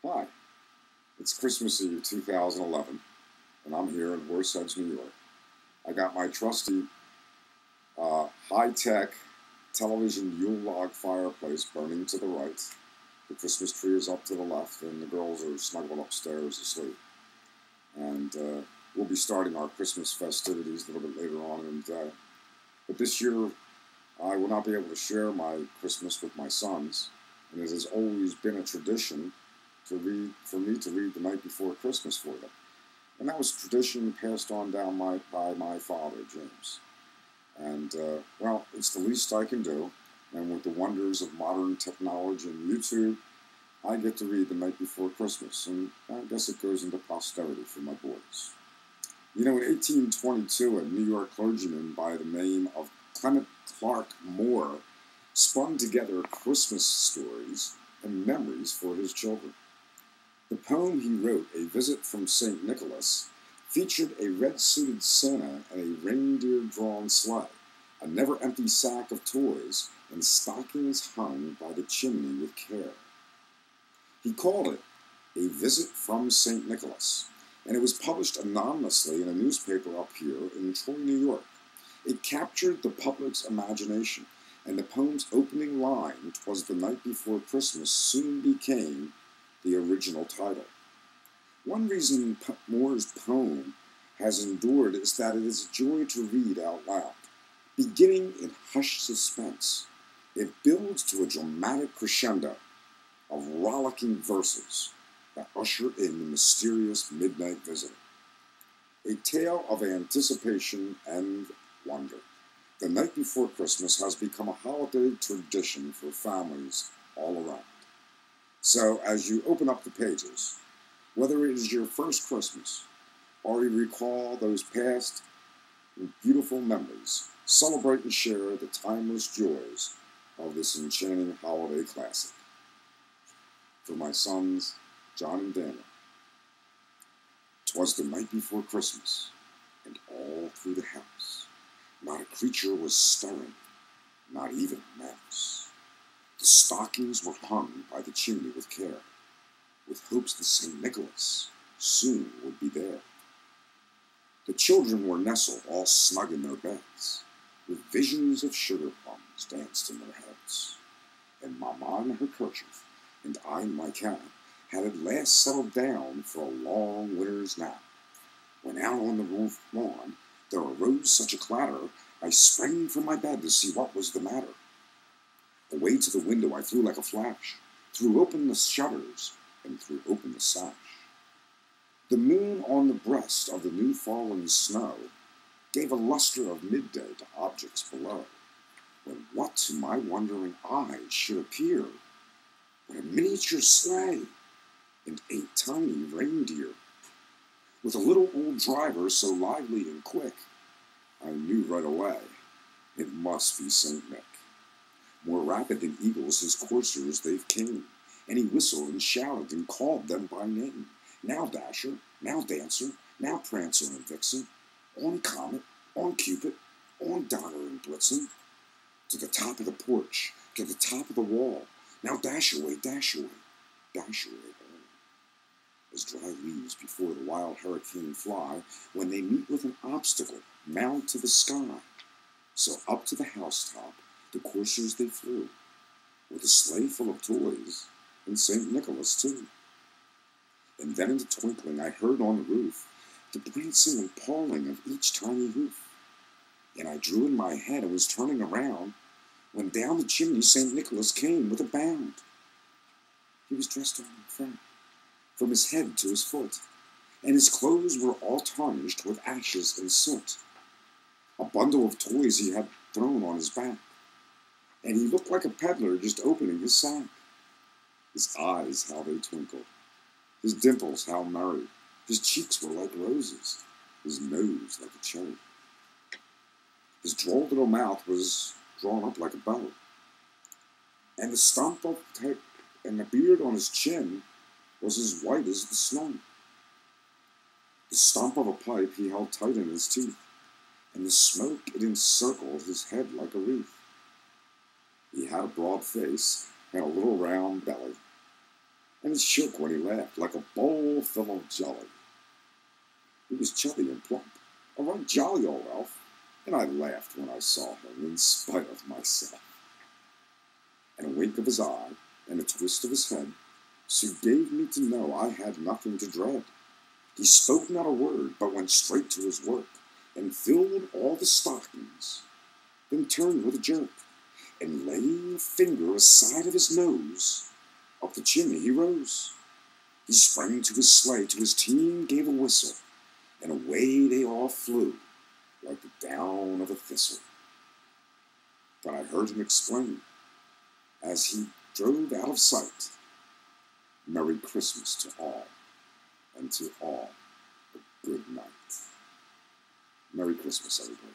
Hi, it's Christmas Eve 2011, and I'm here in Horseheads, New York. I got my trusty high-tech television Yule log fireplace burning to the right. The Christmas tree is up to the left, and the girls are snuggled upstairs asleep. And we'll be starting our Christmas festivities a little bit later on in the day. But this year, I will not be able to share my Christmas with my sons, and it has always been a tradition for me to read the night before Christmas for them. And that was a tradition passed on down by my father, James. And, well, it's the least I can do. And with the wonders of modern technology and YouTube, I get to read the night before Christmas. And I guess it goes into posterity for my boys. You know, in 1822, a New York clergyman by the name of Clement Clark Moore spun together Christmas stories and memories for his children. The poem he wrote, A Visit from St. Nicholas, featured a red-suited Santa and a reindeer-drawn sleigh, a never-empty sack of toys, and stockings hung by the chimney with care. He called it A Visit from St. Nicholas, and it was published anonymously in a newspaper up here in Troy, New York. It captured the public's imagination, and the poem's opening line, "'Twas the night before Christmas," soon became the original title. One reason Moore's poem has endured is that it is a joy to read out loud. Beginning in hushed suspense, it builds to a dramatic crescendo of rollicking verses that usher in the mysterious midnight visitor. A tale of anticipation and wonder. The night before Christmas has become a holiday tradition for families all around. So, as you open up the pages, whether it is your first Christmas or you recall those past beautiful memories, celebrate and share the timeless joys of this enchanting holiday classic. For my sons, John and Daniel, 'twas the night before Christmas, and all through the house not a creature was stirring, not even a mouse. The stockings were hung by the chimney with care, with hopes that St. Nicholas soon would be there. The children were nestled all snug in their beds, with visions of sugar plums danced in their heads. And Mamma in her kerchief, and I in my cap, had at last settled down for a long winter's nap, when out on the roof lawn there arose such a clatter, I sprang from my bed to see what was the matter. Away to the window I flew like a flash, threw open the shutters, and threw open the sash. The moon on the breast of the new-fallen snow gave a luster of midday to objects below, when what to my wondering eyes should appear but a miniature sleigh and 8 tiny reindeer, with a little old driver so lively and quick, I knew right away it must be St. Nick. More rapid than eagles his coursers they've came, and he whistled and shouted and called them by name. Now Dasher, now Dancer, now Prancer and Vixen, on Comet, on Cupid, on Donner and Blitzen, to the top of the porch, to the top of the wall, now dash away, dash away, dash away all. As dry leaves before the wild hurricane fly, when they meet with an obstacle, mount to the sky, so up to the housetop the coursers they flew, with a sleigh full of toys, and St. Nicholas too. And then in the twinkling I heard on the roof the prancing and pawing of each tiny hoof. And I drew in my head and was turning around, when down the chimney St. Nicholas came with a bound. He was dressed all in front, from his head to his foot, and his clothes were all tarnished with ashes and soot. A bundle of toys he had thrown on his back, and he looked like a peddler just opening his sack. His eyes, how they twinkled, his dimples, how merry, his cheeks were like roses, his nose like a cherry. His droll little mouth was drawn up like a bow, and the beard on his chin was as white as the snow. The stump of a pipe he held tight in his teeth, and the smoke it encircled his head like a wreath. He had a broad face and a little round belly, and it shook when he laughed like a bowl full of jelly. He was chubby and plump, a right jolly old elf, and I laughed when I saw him in spite of myself. And a wink of his eye and a twist of his head soon gave me to know I had nothing to dread. He spoke not a word, but went straight to his work, and filled all the stockings, then turned with a jerk, and laying a finger aside of his nose, up the chimney he rose. He sprang to his sleigh, to his team gave a whistle, and away they all flew, like the down of a thistle. But I heard him explain, as he drove out of sight, Merry Christmas to all, and to all a good night. Merry Christmas, everybody.